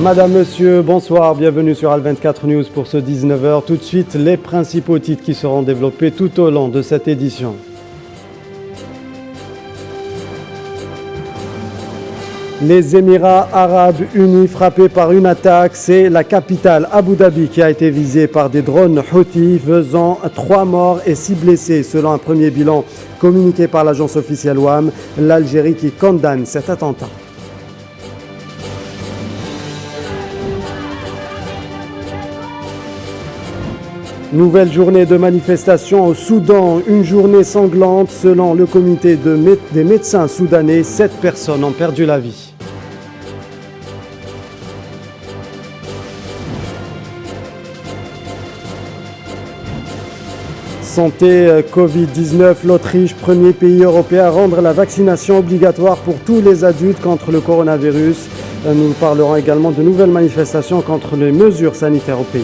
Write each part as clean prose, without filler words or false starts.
Madame, Monsieur, bonsoir, bienvenue sur Al24 News pour ce 19h. Tout de suite, les principaux titres qui seront développés tout au long de cette édition. Les Émirats Arabes Unis frappés par une attaque, c'est la capitale Abu Dhabi qui a été visée par des drones Houthis, faisant 3 morts et 6 blessés selon un premier bilan communiqué par l'agence officielle WAM, l'Algérie qui condamne cet attentat. Nouvelle journée de manifestation au Soudan, une journée sanglante selon le comité des médecins soudanais, 7 personnes ont perdu la vie. Santé Covid-19, l'Autriche, premier pays européen à rendre la vaccination obligatoire pour tous les adultes contre le coronavirus. Nous parlerons également de nouvelles manifestations contre les mesures sanitaires au pays.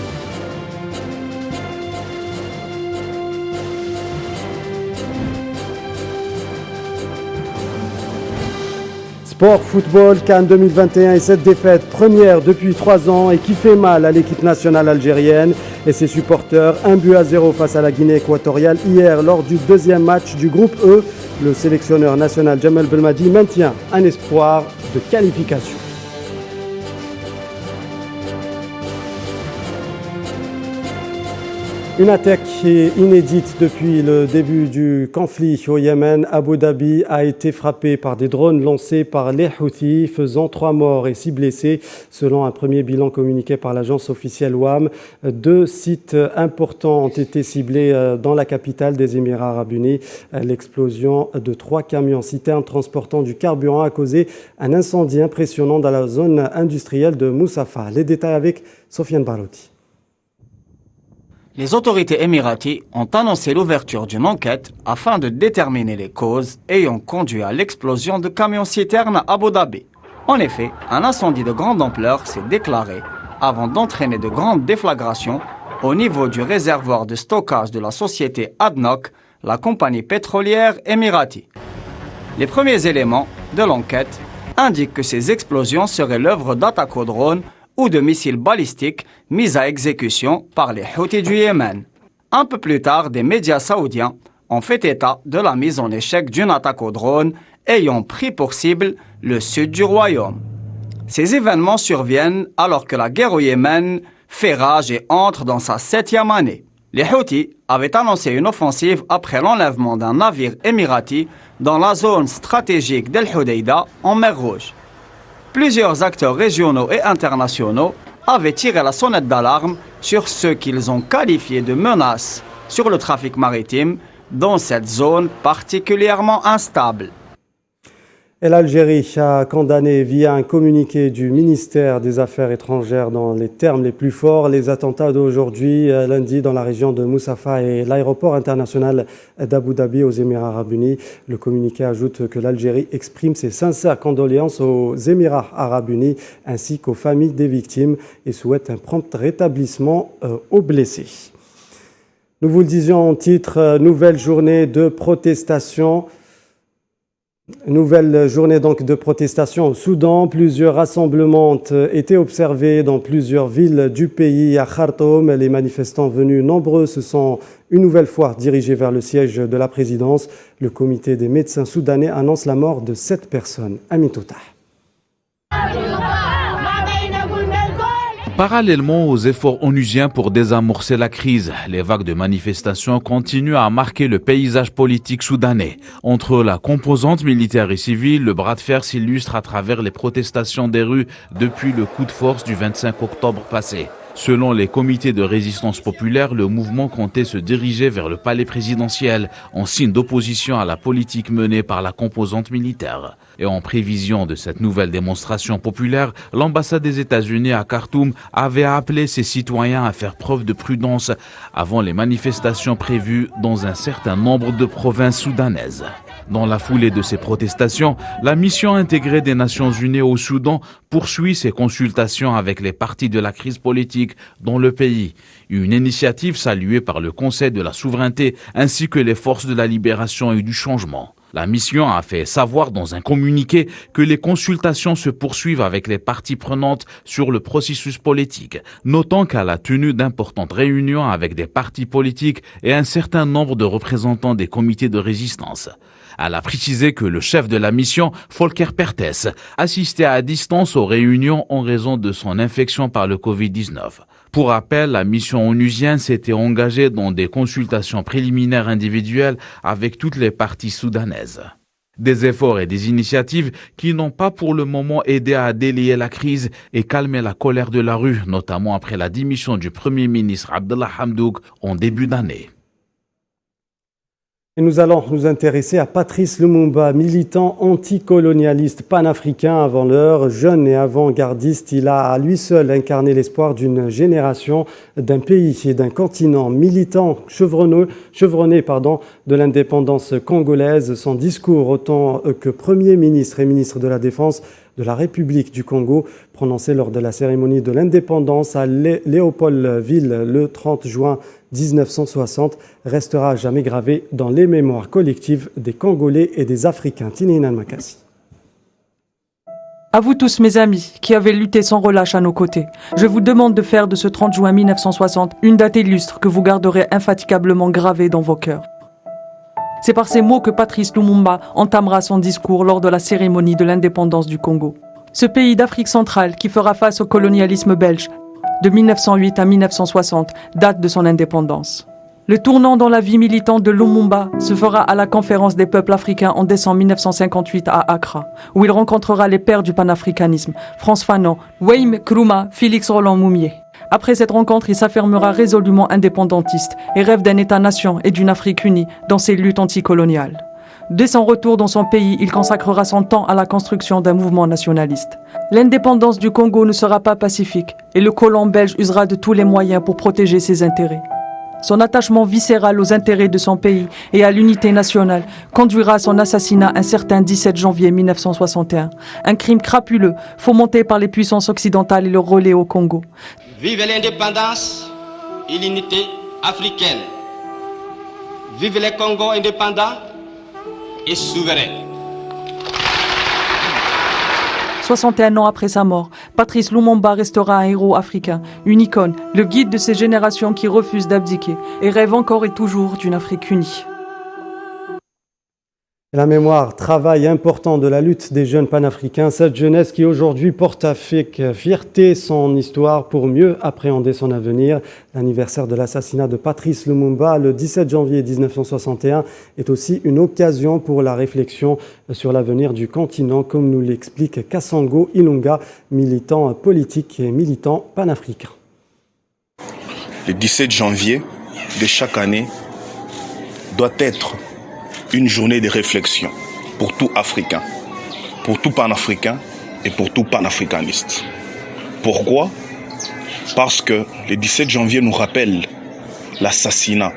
Sport, football, CAN 2021 et cette défaite première depuis 3 ans et qui fait mal à l'équipe nationale algérienne et ses supporters. 1-0 face à la Guinée équatoriale hier lors du deuxième match du groupe E. Le sélectionneur national Jamel Belmadi maintient un espoir de qualification. Une attaque inédite depuis le début du conflit au Yémen. Abu Dhabi a été frappé par des drones lancés par les Houthis, faisant 3 morts et 6 blessés, selon un premier bilan communiqué par l'agence officielle WAM. 2 sites importants ont été ciblés dans la capitale des Émirats Arabes Unis. L'explosion de 3 camions citernes transportant du carburant a causé un incendie impressionnant dans la zone industrielle de Moussafa. Les détails avec Sofiane Barouti. Les autorités émiraties ont annoncé l'ouverture d'une enquête afin de déterminer les causes ayant conduit à l'explosion de camions-citernes à Abu Dhabi. En effet, un incendie de grande ampleur s'est déclaré avant d'entraîner de grandes déflagrations au niveau du réservoir de stockage de la société ADNOC, la compagnie pétrolière émiratie. Les premiers éléments de l'enquête indiquent que ces explosions seraient l'œuvre d'attaques au drone ou de missiles balistiques mis à exécution par les Houthis du Yémen. Un peu plus tard, des médias saoudiens ont fait état de la mise en échec d'une attaque au drone ayant pris pour cible le sud du royaume. Ces événements surviennent alors que la guerre au Yémen fait rage et entre dans sa 7e année. Les Houthis avaient annoncé une offensive après l'enlèvement d'un navire émirati dans la zone stratégique d'El Hodeïda en mer Rouge. Plusieurs acteurs régionaux et internationaux avaient tiré la sonnette d'alarme sur ce qu'ils ont qualifié de menaces sur le trafic maritime dans cette zone particulièrement instable. Et l'Algérie a condamné via un communiqué du ministère des Affaires étrangères dans les termes les plus forts les attentats d'aujourd'hui, lundi, dans la région de Moussafa et l'aéroport international d'Abu Dhabi aux Émirats Arabes Unis. Le communiqué ajoute que l'Algérie exprime ses sincères condoléances aux Émirats Arabes Unis ainsi qu'aux familles des victimes et souhaite un prompt rétablissement aux blessés. Nous vous le disions en titre, nouvelle journée de protestation. Nouvelle journée donc de protestation au Soudan. Plusieurs rassemblements ont été observés dans plusieurs villes du pays. À Khartoum, les manifestants venus nombreux se sont une nouvelle fois dirigés vers le siège de la présidence. Le comité des médecins soudanais annonce la mort de 7 personnes. Amin Touta. Parallèlement aux efforts onusiens pour désamorcer la crise, les vagues de manifestations continuent à marquer le paysage politique soudanais. Entre la composante militaire et civile, le bras de fer s'illustre à travers les protestations des rues depuis le coup de force du 25 octobre passé. Selon les comités de résistance populaire, le mouvement comptait se diriger vers le palais présidentiel en signe d'opposition à la politique menée par la composante militaire. Et en prévision de cette nouvelle démonstration populaire, l'ambassade des États-Unis à Khartoum avait appelé ses citoyens à faire preuve de prudence avant les manifestations prévues dans un certain nombre de provinces soudanaises. Dans la foulée de ces protestations, la mission intégrée des Nations Unies au Soudan poursuit ses consultations avec les parties de la crise politique dans le pays. Une initiative saluée par le Conseil de la souveraineté ainsi que les forces de la libération et du changement. La mission a fait savoir dans un communiqué que les consultations se poursuivent avec les parties prenantes sur le processus politique, notant qu'elle a tenu d'importantes réunions avec des partis politiques et un certain nombre de représentants des comités de résistance. Elle a précisé que le chef de la mission, Volker Perthes, assistait à distance aux réunions en raison de son infection par le Covid-19. Pour rappel, la mission onusienne s'était engagée dans des consultations préliminaires individuelles avec toutes les parties soudanaises. Des efforts et des initiatives qui n'ont pas pour le moment aidé à délier la crise et calmer la colère de la rue, notamment après la démission du Premier ministre Abdallah Hamdouk en début d'année. Et nous allons nous intéresser à Patrice Lumumba, militant anticolonialiste panafricain avant l'heure, jeune et avant-gardiste. Il a à lui seul incarné l'espoir d'une génération, d'un pays et d'un continent. Militant chevronné de l'indépendance congolaise, son discours autant que Premier ministre et ministre de la Défense de la République du Congo, prononcé lors de la cérémonie de l'indépendance à Léopoldville le 30 juin 1960, restera à jamais gravé dans les mémoires collectives des Congolais et des Africains. Tinina Makassi. À vous tous mes amis qui avez lutté sans relâche à nos côtés, je vous demande de faire de ce 30 juin 1960 une date illustre que vous garderez infatigablement gravée dans vos cœurs. C'est par ces mots que Patrice Lumumba entamera son discours lors de la cérémonie de l'indépendance du Congo. Ce pays d'Afrique centrale qui fera face au colonialisme belge de 1908 à 1960 date de son indépendance. Le tournant dans la vie militante de Lumumba se fera à la conférence des peuples africains en décembre 1958 à Accra, où il rencontrera les pères du panafricanisme, Frantz Fanon, Kwame Nkrumah, Félix Roland Moumié. Après cette rencontre, il s'affirmera résolument indépendantiste et rêve d'un État-nation et d'une Afrique unie dans ses luttes anticoloniales. Dès son retour dans son pays, il consacrera son temps à la construction d'un mouvement nationaliste. L'indépendance du Congo ne sera pas pacifique et le colon belge usera de tous les moyens pour protéger ses intérêts. Son attachement viscéral aux intérêts de son pays et à l'unité nationale conduira à son assassinat un certain 17 janvier 1961. Un crime crapuleux fomenté par les puissances occidentales et leur relais au Congo. Vive l'indépendance et l'unité africaine. Vive les Congos indépendants et souverains. 61 ans après sa mort, Patrice Lumumba restera un héros africain, une icône, le guide de ces générations qui refusent d'abdiquer et rêvent encore et toujours d'une Afrique unie. La mémoire, travail important de la lutte des jeunes panafricains, cette jeunesse qui aujourd'hui porte avec fierté son histoire pour mieux appréhender son avenir. L'anniversaire de l'assassinat de Patrice Lumumba le 17 janvier 1961 est aussi une occasion pour la réflexion sur l'avenir du continent, comme nous l'explique Kassango Ilunga, militant politique et militant panafricain. Le 17 janvier de chaque année doit être une journée de réflexion pour tout Africain, pour tout panafricain et pour tout panafricaniste. Pourquoi ? Parce que le 17 janvier nous rappelle l'assassinat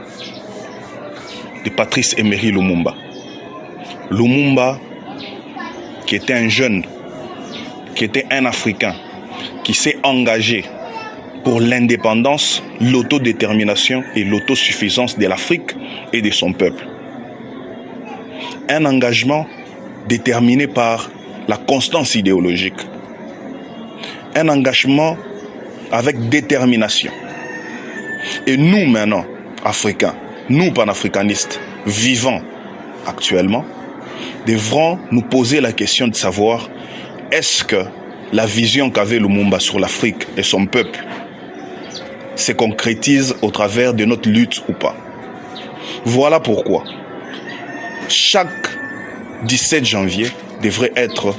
de Patrice Emery Lumumba. Lumumba, qui était un jeune, qui était un Africain, qui s'est engagé pour l'indépendance, l'autodétermination et l'autosuffisance de l'Afrique et de son peuple. Un engagement déterminé par la constance idéologique. Un engagement avec détermination. Et nous maintenant, Africains, nous panafricanistes, vivants actuellement, devrons nous poser la question de savoir est-ce que la vision qu'avait Lumumba sur l'Afrique et son peuple se concrétise au travers de notre lutte ou pas. Voilà pourquoi chaque 17 janvier devrait être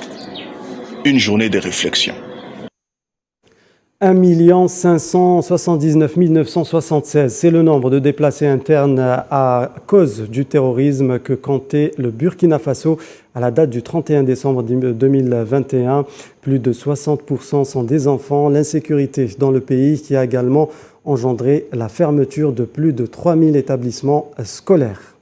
une journée de réflexion. 1 579 976, c'est le nombre de déplacés internes à cause du terrorisme que comptait le Burkina Faso à la date du 31 décembre 2021. Plus de 60% sont des enfants. L'insécurité dans le pays qui a également engendré la fermeture de plus de 3000 établissements scolaires.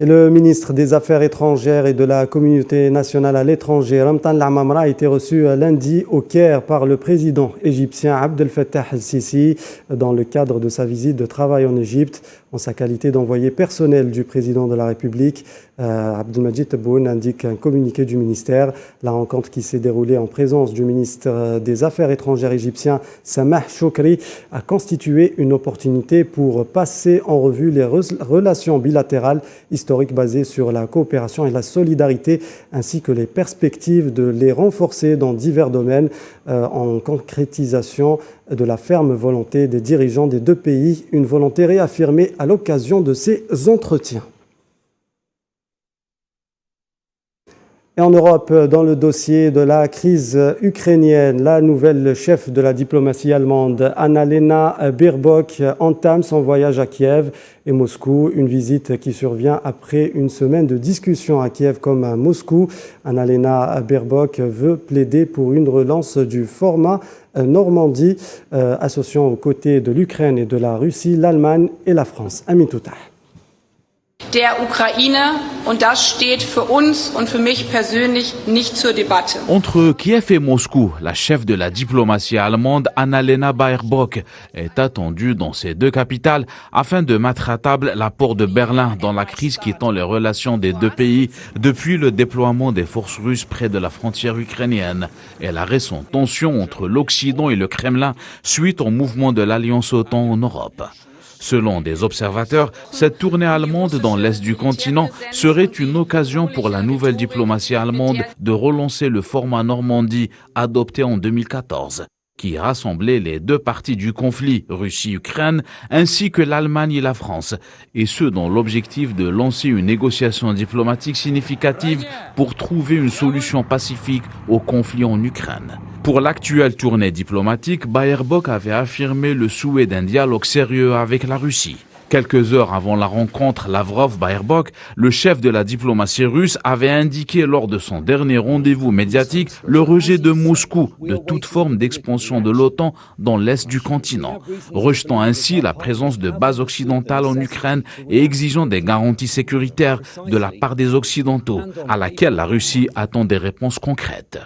Et le ministre des Affaires étrangères et de la communauté nationale à l'étranger, Ramtan Lamamra, a été reçu lundi au Caire par le président égyptien Abdel Fattah el-Sisi dans le cadre de sa visite de travail en Égypte. En sa qualité d'envoyé personnel du président de la République, Abdelmadjid Tebboune indique un communiqué du ministère. La rencontre qui s'est déroulée en présence du ministre des Affaires étrangères égyptien Samah Choukri a constitué une opportunité pour passer en revue les relations bilatérales historiques basées sur la coopération et la solidarité, ainsi que les perspectives de les renforcer dans divers domaines en concrétisation de la ferme volonté des dirigeants des deux pays, une volonté réaffirmée à l'occasion de ces entretiens. Et en Europe, dans le dossier de la crise ukrainienne, la nouvelle chef de la diplomatie allemande, Annalena Baerbock, entame son voyage à Kiev et Moscou, une visite qui survient après une semaine de discussions à Kiev comme à Moscou. Annalena Baerbock veut plaider pour une relance du format Normandie, associant aux côtés de l'Ukraine et de la Russie, l'Allemagne et la France. Amin Toutah. Der Ukraine, und das steht für uns und für mich persönlich nicht zur Debatte. Entre Kiev et Moscou, la chef de la diplomatie allemande Annalena Baerbock est attendue dans ces deux capitales afin de mettre à table l'apport de Berlin dans la crise qui tend les relations des deux pays depuis le déploiement des forces russes près de la frontière ukrainienne et la récente tension entre l'Occident et le Kremlin suite au mouvement de l'Alliance OTAN en Europe. Selon des observateurs, cette tournée allemande dans l'est du continent serait une occasion pour la nouvelle diplomatie allemande de relancer le format Normandie adopté en 2014, qui rassemblait les deux parties du conflit, Russie-Ukraine, ainsi que l'Allemagne et la France, et ce dans l'objectif de lancer une négociation diplomatique significative pour trouver une solution pacifique au conflit en Ukraine. Pour l'actuelle tournée diplomatique, Baerbock avait affirmé le souhait d'un dialogue sérieux avec la Russie. Quelques heures avant la rencontre Lavrov-Baerbock, le chef de la diplomatie russe avait indiqué lors de son dernier rendez-vous médiatique le rejet de Moscou de toute forme d'expansion de l'OTAN dans l'est du continent, rejetant ainsi la présence de bases occidentales en Ukraine et exigeant des garanties sécuritaires de la part des Occidentaux, à laquelle la Russie attend des réponses concrètes.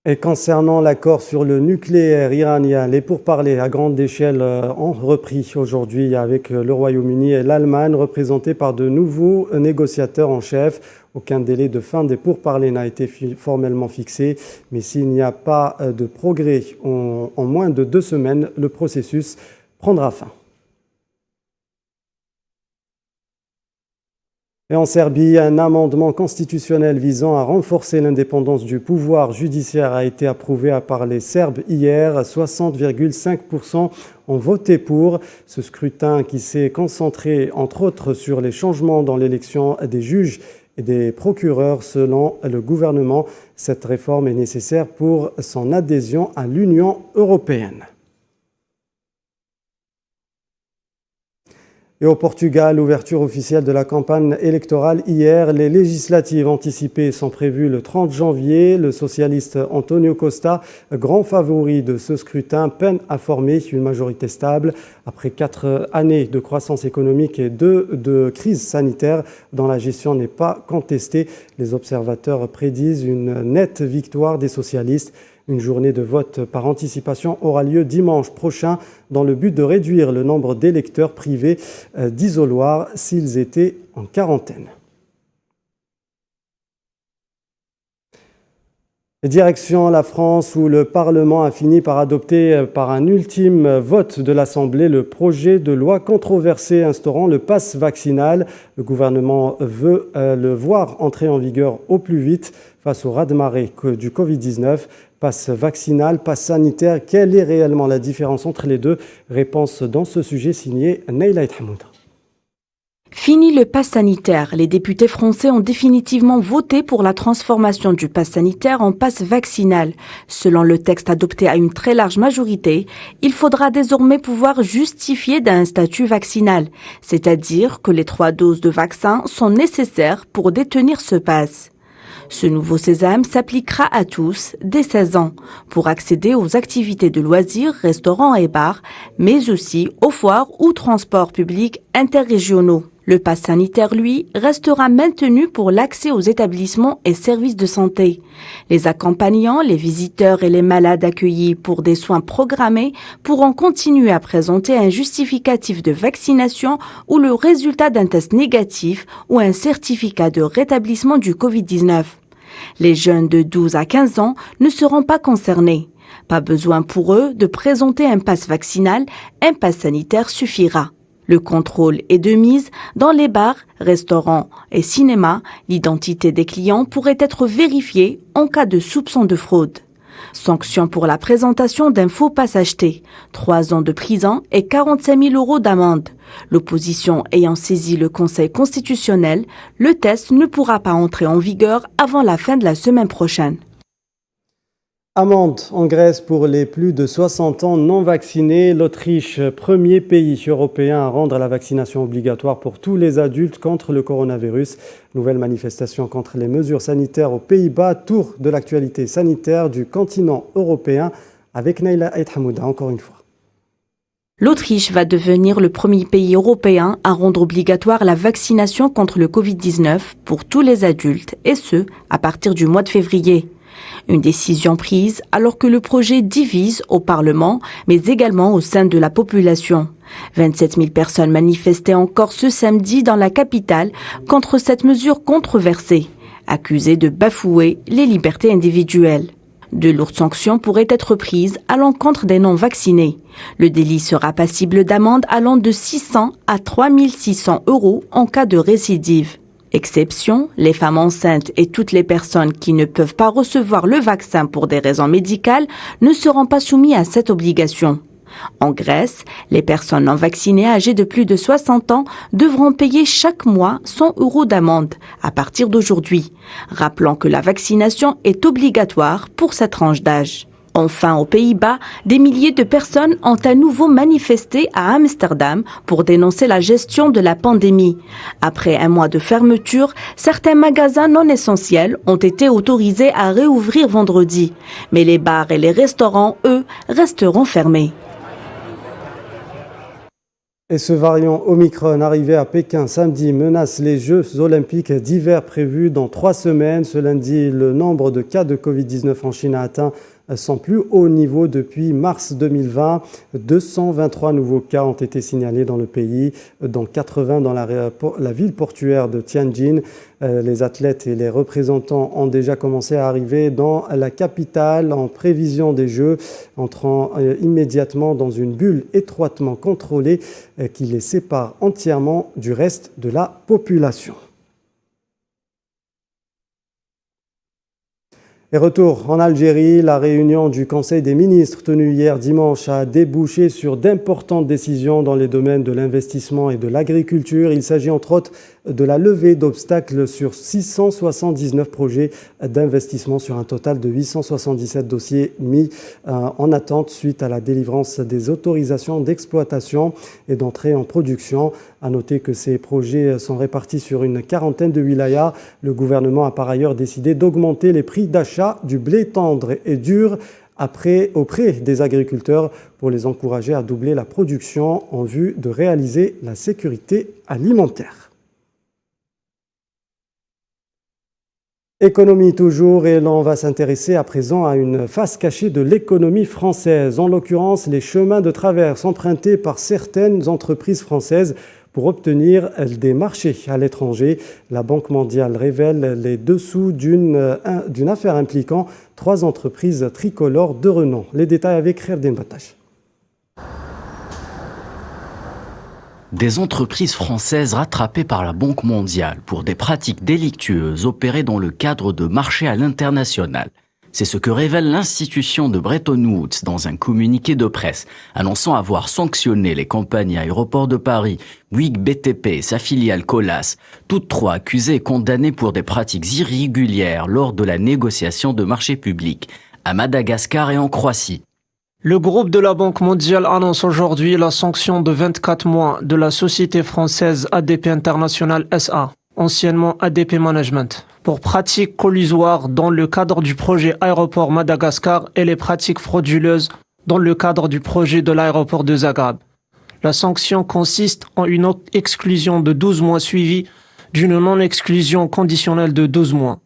Et concernant l'accord sur le nucléaire iranien, les pourparlers à grande échelle ont repris aujourd'hui avec le Royaume-Uni et l'Allemagne, représentés par de nouveaux négociateurs en chef. Aucun délai de fin des pourparlers n'a été formellement fixé, mais s'il n'y a pas de progrès en moins de 2 semaines, le processus prendra fin. Et en Serbie, un amendement constitutionnel visant à renforcer l'indépendance du pouvoir judiciaire a été approuvé par les Serbes hier. 60,5% ont voté pour. Ce scrutin qui s'est concentré entre autres sur les changements dans l'élection des juges et des procureurs selon le gouvernement. Cette réforme est nécessaire pour son adhésion à l'Union européenne. Et au Portugal, l'ouverture officielle de la campagne électorale hier. Les législatives anticipées sont prévues le 30 janvier. Le socialiste António Costa, grand favori de ce scrutin, peine à former une majorité stable. Après 4 années de croissance économique et 2 de crise sanitaire, dont la gestion n'est pas contestée, les observateurs prédisent une nette victoire des socialistes. Une journée de vote par anticipation aura lieu dimanche prochain dans le but de réduire le nombre d'électeurs privés d'isoloirs s'ils étaient en quarantaine. Direction la France où le Parlement a fini par adopter par un ultime vote de l'Assemblée le projet de loi controversé instaurant le pass vaccinal. Le gouvernement veut le voir entrer en vigueur au plus vite face au raz-de-marée du Covid-19. Pass vaccinal, pass sanitaire, quelle est réellement la différence entre les deux? Réponse dans ce sujet signée Neila Hamoud. Fini le pass sanitaire. Les députés français ont définitivement voté pour la transformation du pass sanitaire en pass vaccinal. Selon le texte adopté à une très large majorité, il faudra désormais pouvoir justifier d'un statut vaccinal, c'est-à-dire que les 3 doses de vaccin sont nécessaires pour détenir ce pass. Ce nouveau sésame s'appliquera à tous dès 16 ans pour accéder aux activités de loisirs, restaurants et bars, mais aussi aux foires ou transports publics interrégionaux. Le pass sanitaire, lui, restera maintenu pour l'accès aux établissements et services de santé. Les accompagnants, les visiteurs et les malades accueillis pour des soins programmés pourront continuer à présenter un justificatif de vaccination ou le résultat d'un test négatif ou un certificat de rétablissement du Covid-19. Les jeunes de 12 à 15 ans ne seront pas concernés. Pas besoin pour eux de présenter un pass vaccinal, un pass sanitaire suffira. Le contrôle est de mise. Dans les bars, restaurants et cinémas, l'identité des clients pourrait être vérifiée en cas de soupçon de fraude. Sanction pour la présentation d'un faux pass acheté, 3 ans de prison et 45 000 € d'amende. L'opposition ayant saisi le Conseil constitutionnel, le test ne pourra pas entrer en vigueur avant la fin de la semaine prochaine. Amende en Grèce pour les plus de 60 ans non vaccinés. L'Autriche, premier pays européen à rendre la vaccination obligatoire pour tous les adultes contre le coronavirus. Nouvelle manifestation contre les mesures sanitaires aux Pays-Bas. Tour de l'actualité sanitaire du continent européen avec Naila Aït Hamouda, encore une fois. L'Autriche va devenir le premier pays européen à rendre obligatoire la vaccination contre le Covid-19 pour tous les adultes, et ce, à partir du mois de février. Une décision prise alors que le projet divise au Parlement, mais également au sein de la population. 27 000 personnes manifestaient encore ce samedi dans la capitale contre cette mesure controversée, accusée de bafouer les libertés individuelles. De lourdes sanctions pourraient être prises à l'encontre des non-vaccinés. Le délit sera passible d'amende allant de 600 à 3 600 € en cas de récidive. Exception, les femmes enceintes et toutes les personnes qui ne peuvent pas recevoir le vaccin pour des raisons médicales ne seront pas soumises à cette obligation. En Grèce, les personnes non vaccinées âgées de plus de 60 ans devront payer chaque mois 100 € d'amende à partir d'aujourd'hui, rappelant que la vaccination est obligatoire pour cette tranche d'âge. Enfin, aux Pays-Bas, des milliers de personnes ont à nouveau manifesté à Amsterdam pour dénoncer la gestion de la pandémie. Après un mois de fermeture, certains magasins non essentiels ont été autorisés à réouvrir vendredi. Mais les bars et les restaurants, eux, resteront fermés. Et ce variant Omicron arrivé à Pékin samedi menace les Jeux olympiques d'hiver prévus dans 3 semaines. Ce lundi, le nombre de cas de Covid-19 en Chine a atteint son plus haut niveau depuis mars 2020. 223 nouveaux cas ont été signalés dans le pays, dont 80 dans la ville portuaire de Tianjin. Les athlètes et les représentants ont déjà commencé à arriver dans la capitale en prévision des Jeux, entrant immédiatement dans une bulle étroitement contrôlée qui les sépare entièrement du reste de la population. Et retour en Algérie, la réunion du Conseil des ministres tenue hier dimanche a débouché sur d'importantes décisions dans les domaines de l'investissement et de l'agriculture. Il s'agit entre autres de la levée d'obstacles sur 679 projets d'investissement sur un total de 877 dossiers mis en attente suite à la délivrance des autorisations d'exploitation et d'entrée en production. À noter que ces projets sont répartis sur une quarantaine de wilayas. Le gouvernement a par ailleurs décidé d'augmenter les prix d'achat du blé tendre et dur auprès des agriculteurs pour les encourager à doubler la production en vue de réaliser la sécurité alimentaire. Économie toujours, et l'on va s'intéresser à présent à une face cachée de l'économie française, en l'occurrence les chemins de traverse empruntés par certaines entreprises françaises pour obtenir des marchés à l'étranger. La Banque mondiale révèle les dessous d'une affaire impliquant 3 entreprises tricolores de renom. Les détails avec Kherdin Batash. Des entreprises françaises rattrapées par la Banque mondiale pour des pratiques délictueuses opérées dans le cadre de marchés à l'international. C'est ce que révèle l'institution de Bretton Woods dans un communiqué de presse, annonçant avoir sanctionné les compagnies Aéroports de Paris, Bouygues BTP et sa filiale Colas, toutes 3 accusées et condamnées pour des pratiques irrégulières lors de la négociation de marchés publics, à Madagascar et en Croatie. Le groupe de la Banque mondiale annonce aujourd'hui la sanction de 24 mois de la société française ADP International SA, anciennement ADP Management, pour pratiques collusoires dans le cadre du projet Aéroport Madagascar et les pratiques frauduleuses dans le cadre du projet de l'aéroport de Zagreb. La sanction consiste en une exclusion de 12 mois suivie d'une non-exclusion conditionnelle de 12 mois.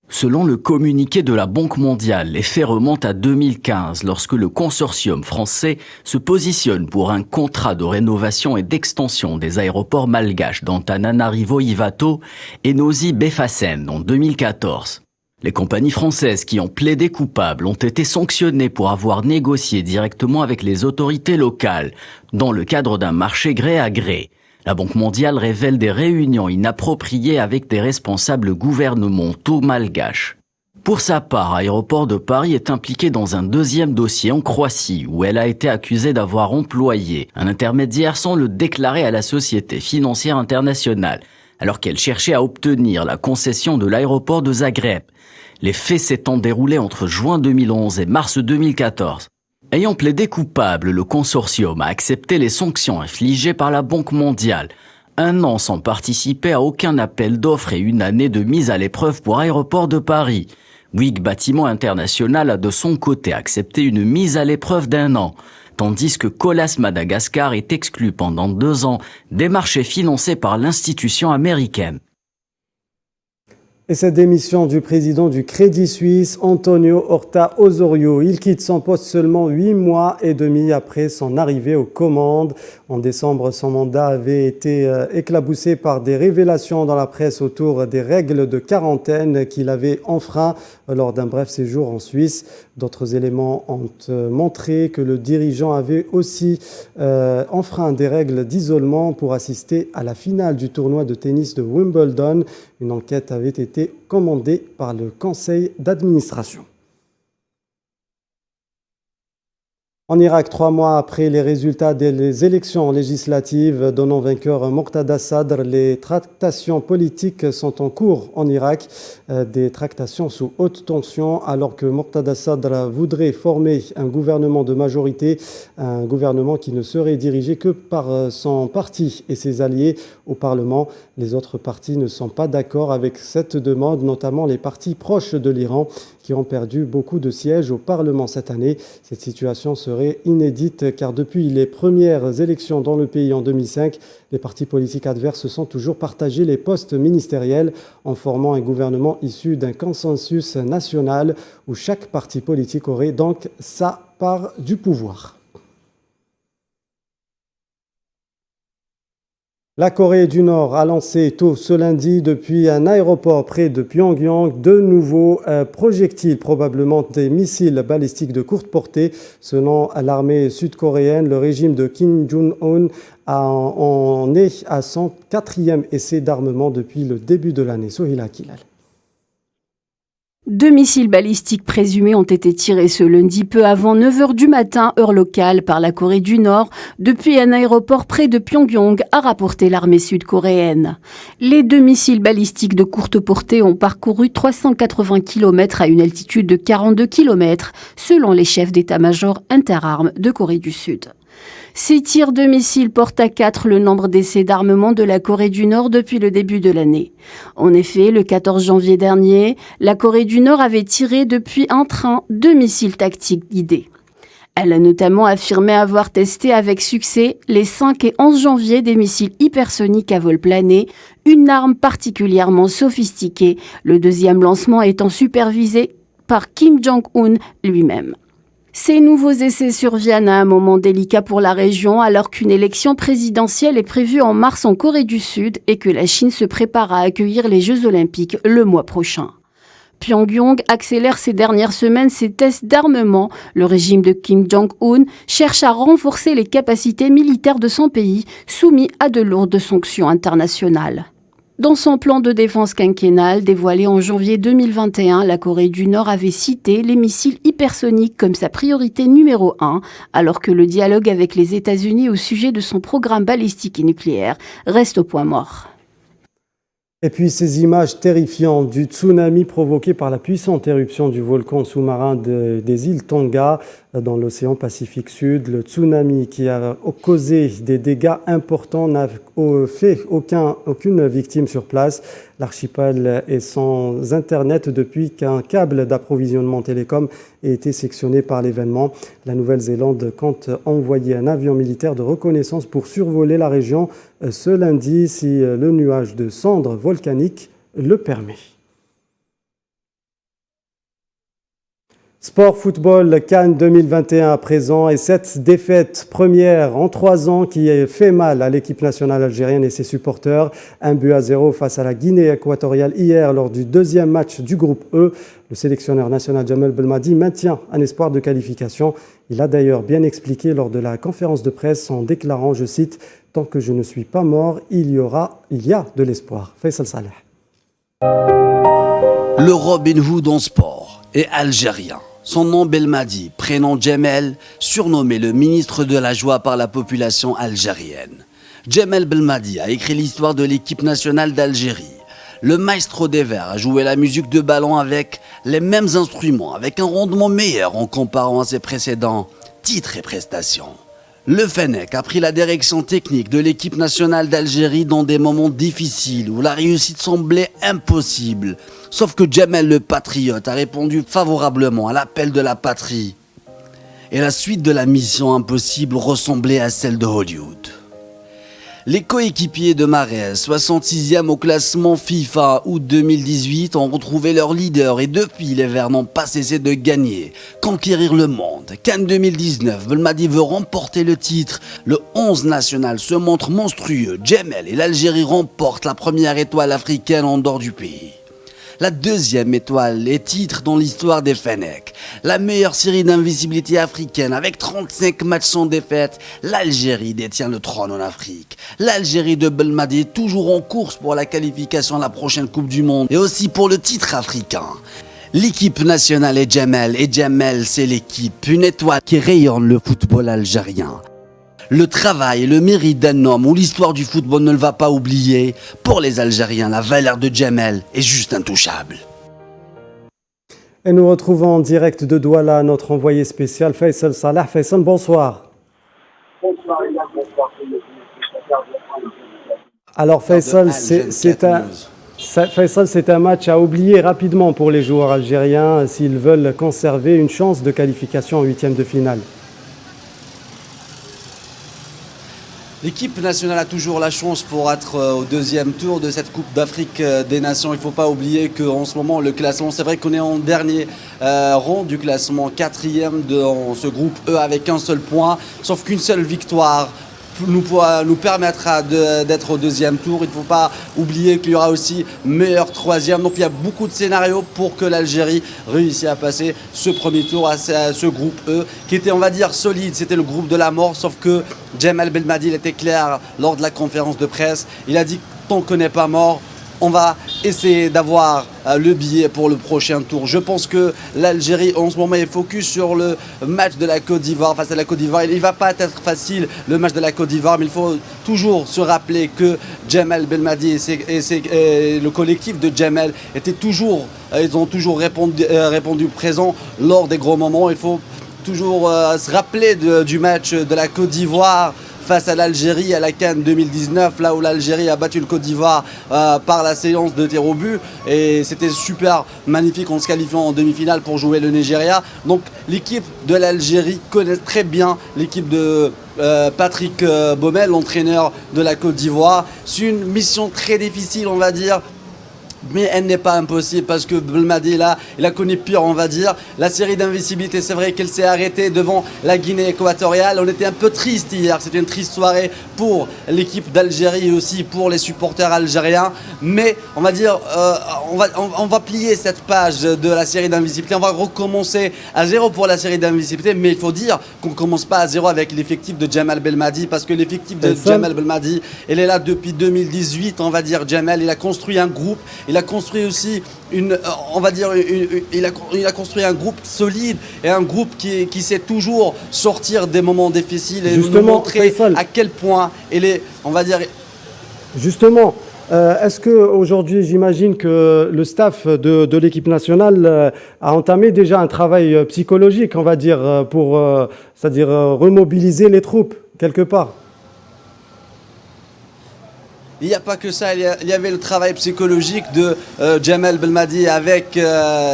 Selon le communiqué de la Banque mondiale, les faits remontent à 2015 lorsque le consortium français se positionne pour un contrat de rénovation et d'extension des aéroports malgaches d'Antananarivo-Ivato et Nosy-Béfassen en 2014. Les compagnies françaises qui ont plaidé coupables ont été sanctionnées pour avoir négocié directement avec les autorités locales dans le cadre d'un marché gré à gré. La Banque mondiale révèle des réunions inappropriées avec des responsables gouvernementaux malgaches. Pour sa part, Aéroport de Paris est impliqué dans un deuxième dossier en Croatie où elle a été accusée d'avoir employé un intermédiaire sans le déclarer à la Société financière internationale, alors qu'elle cherchait à obtenir la concession de l'aéroport de Zagreb. Les faits s'étant déroulés entre juin 2011 et mars 2014. Ayant plaidé coupable, le consortium a accepté les sanctions infligées par la Banque mondiale. 1 an sans participer à aucun appel d'offres et 1 année de mise à l'épreuve pour Aéroport de Paris. Bouygues Bâtiment International a de son côté accepté une mise à l'épreuve d'1 an, tandis que Colas Madagascar est exclu pendant 2 ans des marchés financés par l'institution américaine. Et cette démission du président du Crédit Suisse, Antonio Horta Osorio, il quitte son poste seulement 8 mois et demi après son arrivée aux commandes. En décembre, son mandat avait été éclaboussé par des révélations dans la presse autour des règles de quarantaine qu'il avait enfreint lors d'un bref séjour en Suisse. D'autres éléments ont montré que le dirigeant avait aussi enfreint des règles d'isolement pour assister à la finale du tournoi de tennis de Wimbledon. Une enquête avait été commandée par le conseil d'administration. En Irak, 3 mois après les résultats des élections législatives donnant vainqueur Moqtada Sadr, les tractations politiques sont en cours en Irak. Des tractations sous haute tension alors que Moqtada Sadr voudrait former un gouvernement de majorité, un gouvernement qui ne serait dirigé que par son parti et ses alliés au Parlement. Les autres partis ne sont pas d'accord avec cette demande, notamment les partis proches de l'Iran qui ont perdu beaucoup de sièges au Parlement cette année. Cette situation serait inédite car depuis les premières élections dans le pays en 2005, les partis politiques adverses se sont toujours partagés les postes ministériels en formant un gouvernement issu d'un consensus national où chaque parti politique aurait donc sa part du pouvoir. La Corée du Nord a lancé tôt ce lundi depuis un aéroport près de Pyongyang de nouveaux projectiles, probablement des missiles balistiques de courte portée. Selon l'armée sud-coréenne, le régime de Kim Jong-un en est à son 4e essai d'armement depuis le début de l'année. Sohila Kilal. 2 missiles balistiques présumés ont été tirés ce lundi peu avant 9h du matin, heure locale, par la Corée du Nord, depuis un aéroport près de Pyongyang, a rapporté l'armée sud-coréenne. Les 2 missiles balistiques de courte portée ont parcouru 380 km à une altitude de 42 km, selon les chefs d'état-major interarmes de Corée du Sud. Ces tirs de missiles portent à 4 le nombre d'essais d'armement de la Corée du Nord depuis le début de l'année. En effet, le 14 janvier dernier, la Corée du Nord avait tiré depuis un train 2 missiles tactiques guidés. Elle a notamment affirmé avoir testé avec succès les 5 et 11 janvier des missiles hypersoniques à vol plané, une arme particulièrement sophistiquée, le deuxième lancement étant supervisé par Kim Jong-un lui-même. Ces nouveaux essais surviennent à un moment délicat pour la région alors qu'une élection présidentielle est prévue en mars en Corée du Sud et que la Chine se prépare à accueillir les Jeux Olympiques le mois prochain. Pyongyang accélère ces dernières semaines ses tests d'armement. Le régime de Kim Jong-un cherche à renforcer les capacités militaires de son pays, soumis à de lourdes sanctions internationales. Dans son plan de défense quinquennal dévoilé en janvier 2021, la Corée du Nord avait cité les missiles hypersoniques comme sa priorité numéro 1, alors que le dialogue avec les États-Unis au sujet de son programme balistique et nucléaire reste au point mort. Et puis ces images terrifiantes du tsunami provoqué par la puissante éruption du volcan sous-marin des îles Tonga dans l'océan Pacifique Sud. Le tsunami qui a causé des dégâts importants n'a fait aucune victime sur place. L'archipel est sans Internet depuis qu'un câble d'approvisionnement télécom a été sectionné par l'événement. La Nouvelle-Zélande compte envoyer un avion militaire de reconnaissance pour survoler la région ce lundi si le nuage de cendres volcaniques le permet. Sport, football, Cannes 2021 à présent et cette défaite première en 3 ans qui fait mal à l'équipe nationale algérienne et ses supporters. 1-0 face à la Guinée équatoriale hier lors du deuxième match du groupe E. Le sélectionneur national Djamel Belmadi maintient un espoir de qualification. Il a d'ailleurs bien expliqué lors de la conférence de presse en déclarant, je cite, « Tant que je ne suis pas mort, il y a de l'espoir ». Faisal Saleh. Le Robin Hood en sport est algérien. Son nom Belmadi, prénom Djamel, surnommé le ministre de la joie par la population algérienne. Djamel Belmadi a écrit l'histoire de l'équipe nationale d'Algérie. Le maestro des Verts a joué la musique de ballon avec les mêmes instruments, avec un rendement meilleur en comparant à ses précédents titres et prestations. Le Fennec a pris la direction technique de l'équipe nationale d'Algérie dans des moments difficiles où la réussite semblait impossible. Sauf que Djamel le patriote a répondu favorablement à l'appel de la patrie. Et la suite de la mission impossible ressemblait à celle de Hollywood. Les coéquipiers de Mahrez, 66e au classement FIFA août 2018, ont retrouvé leur leader et depuis les Verts n'ont pas cessé de gagner, conquérir le monde. Cannes 2019, Belmadi veut remporter le titre. Le 11 national se montre monstrueux. Djamel et l'Algérie remportent la première étoile africaine en dehors du pays. La deuxième étoile est titre dans l'histoire des Fennec. La meilleure série d'invisibilité africaine avec 35 matchs sans défaite, l'Algérie détient le trône en Afrique. L'Algérie de Belmadi est toujours en course pour la qualification à la prochaine Coupe du Monde et aussi pour le titre africain. L'équipe nationale est Djamel et Djamel c'est l'équipe, une étoile qui rayonne le football algérien. Le travail et le mérite d'un homme où l'histoire du football ne le va pas oublier. Pour les Algériens, la valeur de Djamel est juste intouchable. Et nous retrouvons en direct de Douala notre envoyé spécial Faisal Saleh. Faisal, bonsoir. Bonsoir. Alors Faisal, c'est un match à oublier rapidement pour les joueurs algériens s'ils veulent conserver une chance de qualification en huitième de finale. L'équipe nationale a toujours la chance pour être au deuxième tour de cette Coupe d'Afrique des Nations. Il ne faut pas oublier qu'en ce moment, le classement, c'est vrai qu'on est en dernier rang du classement, 4e dans ce groupe E avec un seul point, sauf qu'une seule victoire nous permettra d'être au deuxième tour. Il ne faut pas oublier qu'il y aura aussi meilleur troisième. Donc il y a beaucoup de scénarios pour que l'Algérie réussisse à passer ce premier tour à ce groupe E qui était, on va dire, solide. C'était le groupe de la mort, sauf que Djamel Belmadi était clair lors de la conférence de presse. Il a dit tant qu'on n'est pas mort, on va essayer d'avoir le billet pour le prochain tour. Je pense que l'Algérie en ce moment est focus sur le match de la Côte d'Ivoire face à la Côte d'Ivoire. Il ne va pas être facile le match de la Côte d'Ivoire, mais il faut toujours se rappeler que Djamel Belmadi et le collectif de Djamel ils ont toujours répondu présent lors des gros moments. Il faut toujours se rappeler du match de la Côte d'Ivoire face à l'Algérie à la Cannes 2019, là où l'Algérie a battu le Côte d'Ivoire par la séance de tir au but. Et c'était super magnifique en se qualifiant en demi-finale pour jouer le Nigeria. Donc l'équipe de l'Algérie connaît très bien l'équipe de Patrick Baumel, l'entraîneur de la Côte d'Ivoire. C'est une mission très difficile, on va dire. Mais elle n'est pas impossible parce que Belmadi, là, il a connu pire, on va dire. La série d'invisibilité, c'est vrai qu'elle s'est arrêtée devant la Guinée équatoriale. On était un peu triste hier. C'était une triste soirée pour l'équipe d'Algérie et aussi pour les supporters algériens. Mais on va dire, on va plier cette page de la série d'invisibilité. On va recommencer à zéro pour la série d'invisibilité. Mais il faut dire qu'on ne commence pas à zéro avec l'effectif de Djamel Belmadi parce que l'effectif de Djamel Belmadi, elle est là depuis 2018, on va dire. Djamel, il a construit un groupe. Il a construit aussi il a construit un groupe solide et un groupe qui sait toujours sortir des moments difficiles et nous montrer à quel point il est, on va dire. Justement, Est-ce qu'aujourd'hui, j'imagine que le staff de l'équipe nationale a entamé déjà un travail psychologique, on va dire, pour c'est-à-dire remobiliser les troupes quelque part? Il n'y a pas que ça, il y avait le travail psychologique de Djamel Belmadi avec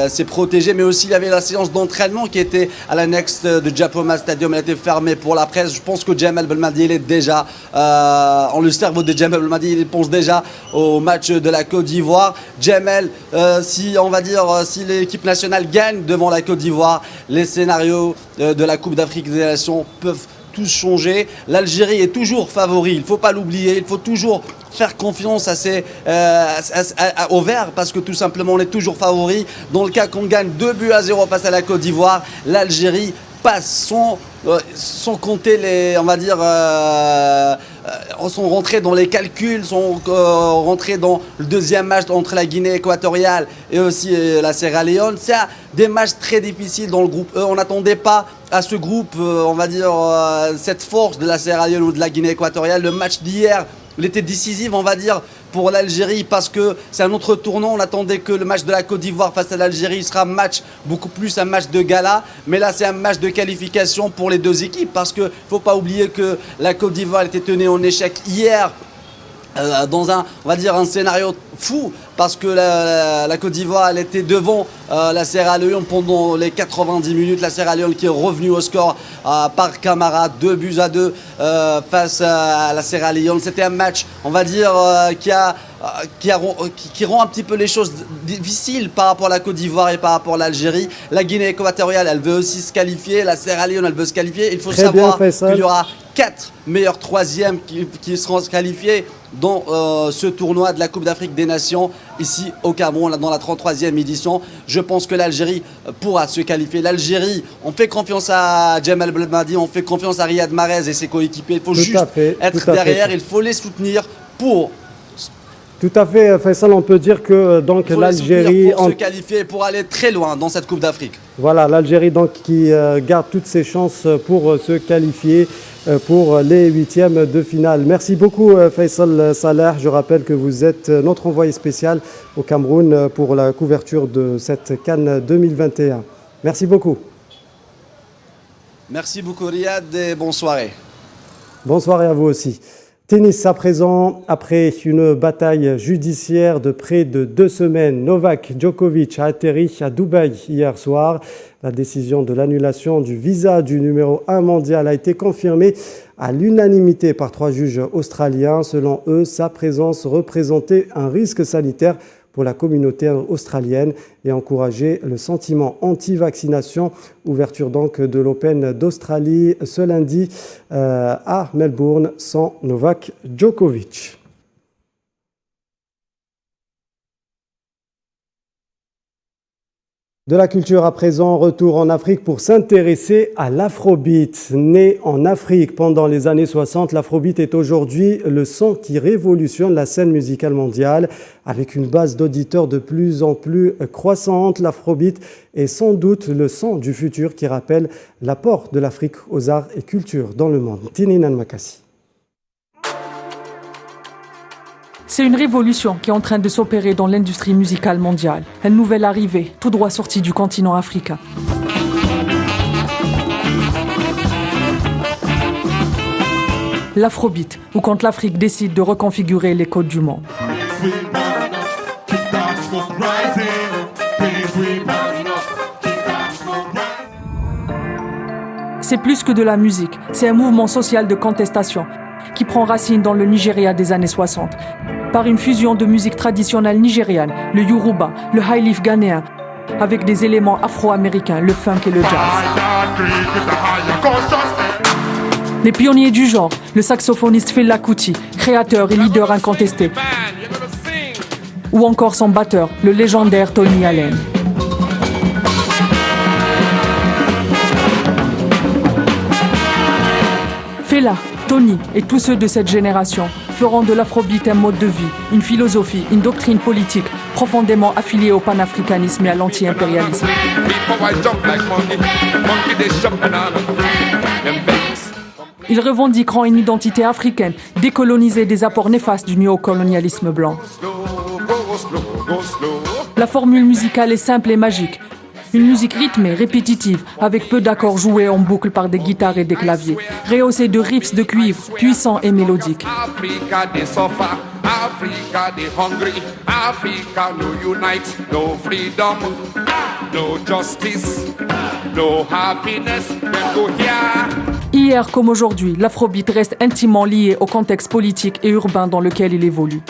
ses protégés, mais aussi il y avait la séance d'entraînement qui était à l'annexe de Japoma Stadium, elle était fermée pour la presse. Je pense que Djamel Belmadi, il est déjà, le cerveau de Djamel Belmadi, il pense déjà au match de la Côte d'Ivoire. Djamel, si l'équipe nationale gagne devant la Côte d'Ivoire, les scénarios de la Coupe d'Afrique des Nations peuvent tous changer. L'Algérie est toujours favori, il ne faut pas l'oublier, il faut toujours faire confiance au vert parce que tout simplement on est toujours favori. Dans le cas qu'on gagne 2-0 face à la Côte d'Ivoire, l'Algérie passe sans compter les, on va dire, sont rentrés dans les calculs, sont rentrés dans le deuxième match entre la Guinée équatoriale et aussi la Sierra Leone. C'est des matchs très difficiles dans le groupe E. On n'attendait pas à ce groupe, on va dire, cette force de la Sierra Leone ou de la Guinée équatoriale. Le match d'hier, il était décisif, on va dire, pour l'Algérie parce que c'est un autre tournant. On attendait que le match de la Côte d'Ivoire face à l'Algérie sera beaucoup plus un match de gala. Mais là, c'est un match de qualification pour les deux équipes parce qu'il ne faut pas oublier que la Côte d'Ivoire était tenue en échec hier dans on va dire un scénario fou parce que la Côte d'Ivoire elle était devant la Sierra Leone pendant les 90 minutes. La Sierra Leone qui est revenue au score par Camara, 2-2 face à la Sierra Leone. C'était un match, on va dire, qui rend un petit peu les choses difficiles par rapport à la Côte d'Ivoire et par rapport à l'Algérie. La Guinée équatoriale, elle veut aussi se qualifier. La Sierra Leone, elle veut se qualifier. Il faut savoir qu'il y aura 4 meilleurs troisièmes qui seront qualifiés dans ce tournoi de la Coupe d'Afrique des Nations ici au Cameroun, dans la 33e édition. Je pense que l'Algérie pourra se qualifier. L'Algérie, on fait confiance à Djamel Belmadi, on fait confiance à Riyad Mahrez et ses coéquipiers. Il faut juste être derrière, il faut les soutenir pour... Tout à fait, Faisal, on peut dire que donc l'Algérie... Pour se qualifier, pour aller très loin dans cette Coupe d'Afrique. Voilà, l'Algérie donc qui garde toutes ses chances pour se qualifier pour les huitièmes de finale. Merci beaucoup Faisal Saleh. Je rappelle que vous êtes notre envoyé spécial au Cameroun pour la couverture de cette CAN 2021. Merci beaucoup. Merci beaucoup Riyad et bonne soirée. Bonne soirée à vous aussi. Tennis à présent, après une bataille judiciaire de près de 2 semaines, Novak Djokovic a atterri à Dubaï hier soir. La décision de l'annulation du visa du numéro 1 mondial a été confirmée à l'unanimité par 3 juges australiens. Selon eux, sa présence représentait un risque sanitaire pour la communauté australienne et encourager le sentiment anti-vaccination. Ouverture donc de l'Open d'Australie ce lundi à Melbourne sans Novak Djokovic. De la culture à présent, retour en Afrique pour s'intéresser à l'afrobeat. Né en Afrique pendant les années 60, l'afrobeat est aujourd'hui le son qui révolutionne la scène musicale mondiale. Avec une base d'auditeurs de plus en plus croissante, l'afrobeat est sans doute le son du futur qui rappelle l'apport de l'Afrique aux arts et cultures dans le monde. Tininan Makassi. C'est une révolution qui est en train de s'opérer dans l'industrie musicale mondiale. Une nouvelle arrivée, tout droit sortie du continent africain. L'afrobeat, ou quand l'Afrique décide de reconfigurer les codes du monde. C'est plus que de la musique, c'est un mouvement social de contestation qui prend racine dans le Nigeria des années 60. Par une fusion de musique traditionnelle nigériane, le yoruba, le highlife ghanéen, avec des éléments afro-américains, le funk et le jazz. Les pionniers du genre, le saxophoniste Fela Kuti, créateur et leader incontesté, ou encore son batteur, le légendaire Tony Allen. Fela, Tony et tous ceux de cette génération feront de l'afrobeat un mode de vie, une philosophie, une doctrine politique profondément affiliée au panafricanisme et à l'anti-impérialisme. Ils revendiqueront une identité africaine, décolonisée des apports néfastes du néocolonialisme blanc. La formule musicale est simple et magique. Une musique rythmée, répétitive, avec peu d'accords joués en boucle par des guitares et des claviers, rehaussée de riffs de cuivre, puissants et mélodiques. Hier comme aujourd'hui, l'afrobeat reste intimement lié au contexte politique et urbain dans lequel il évolue.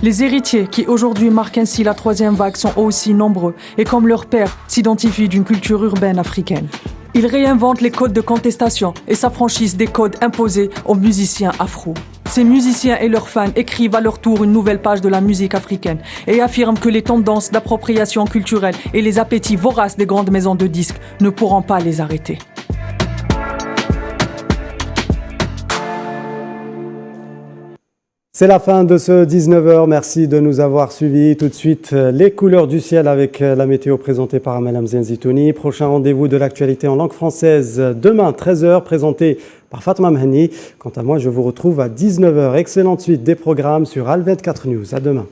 Les héritiers qui aujourd'hui marquent ainsi la troisième vague sont aussi nombreux et comme leur père s'identifient d'une culture urbaine africaine. Ils réinventent les codes de contestation et s'affranchissent des codes imposés aux musiciens afro. Ces musiciens et leurs fans écrivent à leur tour une nouvelle page de la musique africaine et affirment que les tendances d'appropriation culturelle et les appétits voraces des grandes maisons de disques ne pourront pas les arrêter. C'est la fin de ce 19h. Merci de nous avoir suivis. Tout de suite, les couleurs du ciel avec la météo présentée par Madame Zenzitouni. Prochain rendez-vous de l'actualité en langue française demain 13h, présenté par Fatma Mhani. Quant à moi, je vous retrouve à 19h. Excellente suite des programmes sur Al 24 News. À demain.